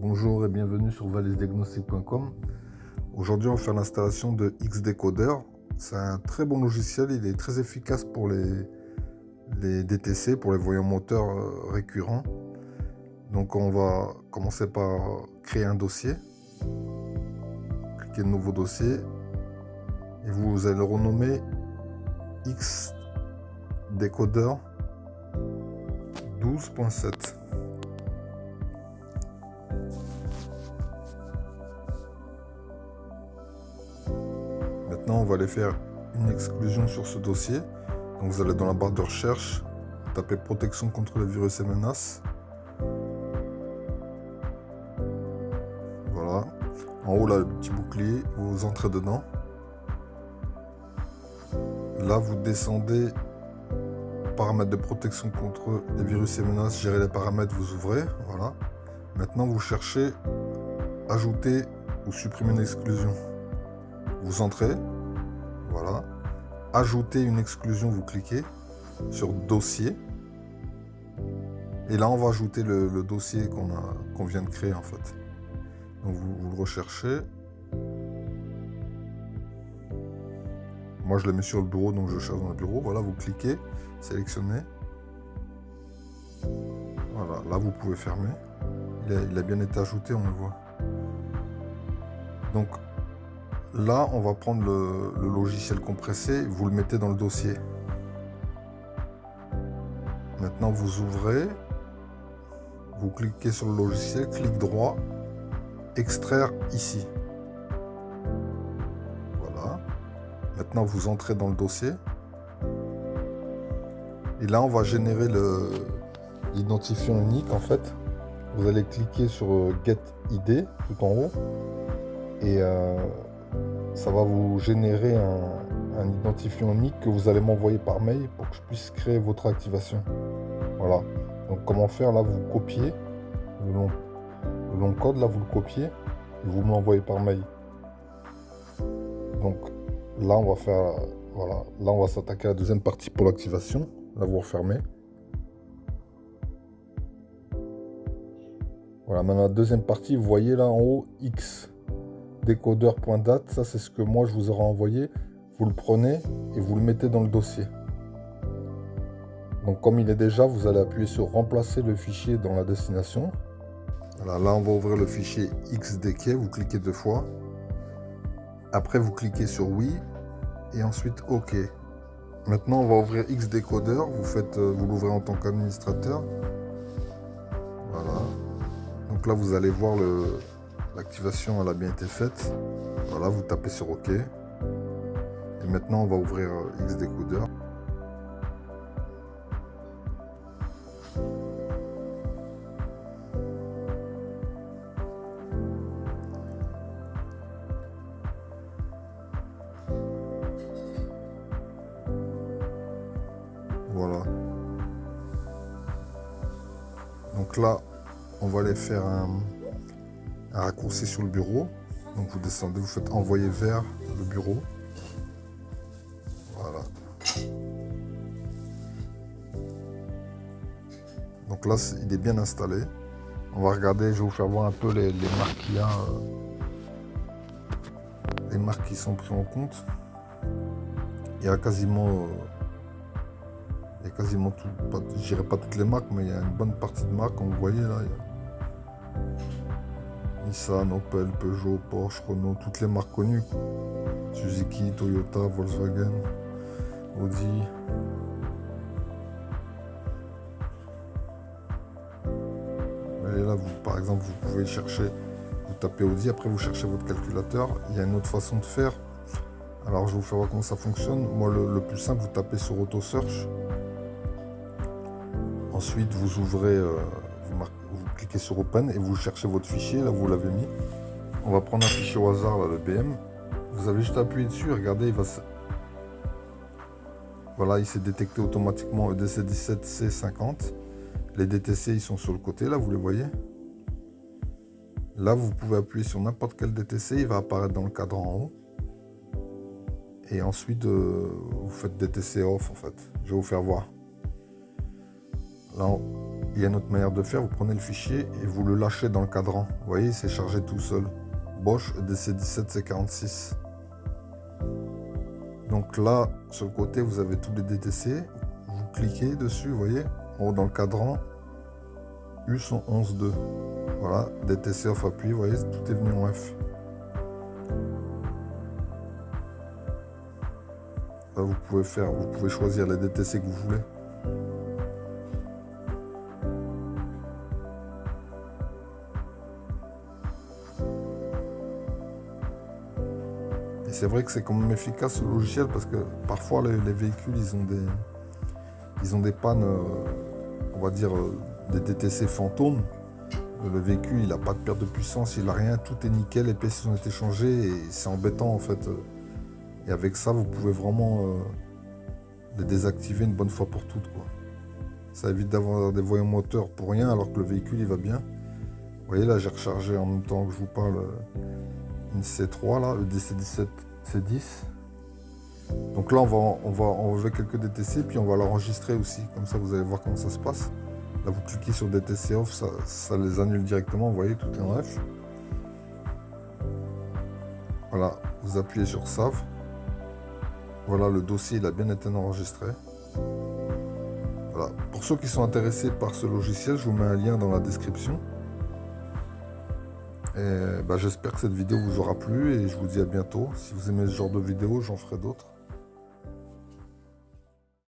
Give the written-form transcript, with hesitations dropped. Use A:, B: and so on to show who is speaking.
A: Bonjour et bienvenue sur valisdiagnostic.com. Aujourd'hui, on va faire l'installation de Xdecoder. C'est un très bon logiciel, il est très efficace pour les DTC, pour les voyants moteurs récurrents. Donc on va commencer par créer un dossier. Cliquez nouveau dossier et vous allez le renommer Xdecoder 12.7. Maintenant, on va aller faire une exclusion sur ce dossier. Donc vous allez dans la barre de recherche, tapez protection contre les virus et menaces. Voilà. En haut, là, le petit bouclier, vous entrez dedans. Là, vous descendez paramètres de protection contre les virus et menaces, gérer les paramètres, vous ouvrez. Voilà. Maintenant, vous cherchez ajouter ou supprimer une exclusion. Vous entrez. Voilà. Ajouter une exclusion, vous cliquez sur dossier. Et là, on va ajouter le dossier qu'on vient de créer en fait. Donc vous le recherchez. Moi, je le mets sur le bureau, donc je cherche dans le bureau. Voilà, vous cliquez, sélectionnez. Voilà, là, vous pouvez fermer. Il a bien été ajouté, on le voit. Donc là, on va prendre le logiciel compressé, vous le mettez dans le dossier. Maintenant, vous ouvrez, vous cliquez sur le logiciel, clic droit, extraire ici. Voilà. Maintenant, vous entrez dans le dossier. Et là, on va générer l'identifiant unique en fait. Vous allez cliquer sur Get ID tout en haut. Et ça va vous générer un identifiant unique que vous allez m'envoyer par mail pour que je puisse créer votre activation. Voilà. Donc comment faire là, vous copiez le long code, là vous le copiez et vous me l'envoyez par mail. Donc là on va faire, voilà, là on va s'attaquer à la deuxième partie pour l'activation. Là vous refermez. Voilà, maintenant la deuxième partie, vous voyez là en haut X. Décodeur.date, ça c'est ce que moi je vous aurai envoyé. Vous le prenez et vous le mettez dans le dossier. Donc comme il est déjà, vous allez appuyer sur remplacer le fichier dans la destination. Voilà, là on va ouvrir le fichier XDK, vous cliquez 2 fois. Après vous cliquez sur oui et ensuite OK. Maintenant on va ouvrir Xdecoder, vous l'ouvrez en tant qu'administrateur. Voilà. Donc là vous allez voir l'activation, elle a bien été faite. Voilà, vous tapez sur OK. Et maintenant, on va ouvrir Xdecoder. Voilà. Donc là, on va aller faire un raccourci sur le bureau. Donc vous descendez, vous faites envoyer vers le bureau. Voilà. Donc là, il est bien installé. On va regarder, je vais vous faire voir un peu les marques qu'il y a. Les marques qui sont prises en compte. Il y a quasiment tout, je dirais pas toutes les marques, mais il y a une bonne partie de marques, comme vous voyez là. Nissan, Opel, Peugeot, Porsche, Renault, toutes les marques connues. Suzuki, Toyota, Volkswagen, Audi. Et là, par exemple, vous pouvez chercher, vous tapez Audi, après vous cherchez votre calculateur. Il y a une autre façon de faire. Alors, je vais vous faire voir comment ça fonctionne. Moi, le plus simple, vous tapez sur Auto Search. Ensuite, vous ouvrez, vous cliquez sur Open et vous cherchez votre fichier. Là, vous l'avez mis. On va prendre un fichier au hasard, là, le BM. Vous avez juste appuyé dessus. Regardez, voilà, il s'est détecté automatiquement EDC17C50. Les DTC, ils sont sur le côté, là, vous les voyez. Là, vous pouvez appuyer sur n'importe quel DTC, il va apparaître dans le cadre en haut. Et ensuite, vous faites DTC off, en fait. Je vais vous faire voir. Là, il y a une autre manière de faire, vous prenez le fichier et vous le lâchez dans le cadran. Vous voyez, c'est chargé tout seul. Bosch DC17 C46. Donc là, sur le côté, vous avez tous les DTC. Vous cliquez dessus, vous voyez, en haut dans le cadran, U111.2. Voilà, DTC off appui, vous voyez, tout est venu en F. Là, vous pouvez choisir les DTC que vous voulez. Et c'est vrai que c'est quand même efficace le logiciel parce que parfois les véhicules ils ont des pannes, on va dire des DTC fantômes. Le véhicule il n'a pas de perte de puissance, il n'a rien, tout est nickel, les pièces ont été changées et c'est embêtant en fait. Et avec ça vous pouvez vraiment les désactiver une bonne fois pour toutes, quoi. Ça évite d'avoir des voyants moteurs pour rien alors que le véhicule il va bien. Vous voyez là j'ai rechargé en même temps que je vous parle une C3 là, le DC17 C10. Donc là on va enlever quelques DTC puis on va l'enregistrer aussi, comme ça vous allez voir comment ça se passe. Là vous cliquez sur DTC off, ça les annule directement, vous voyez tout est en F. Voilà, vous appuyez sur Save. Voilà, le dossier il a bien été enregistré. Voilà. Pour ceux qui sont intéressés par ce logiciel, je vous mets un lien dans la description. Et j'espère que cette vidéo vous aura plu et je vous dis à bientôt. Si vous aimez ce genre de vidéo, j'en ferai d'autres.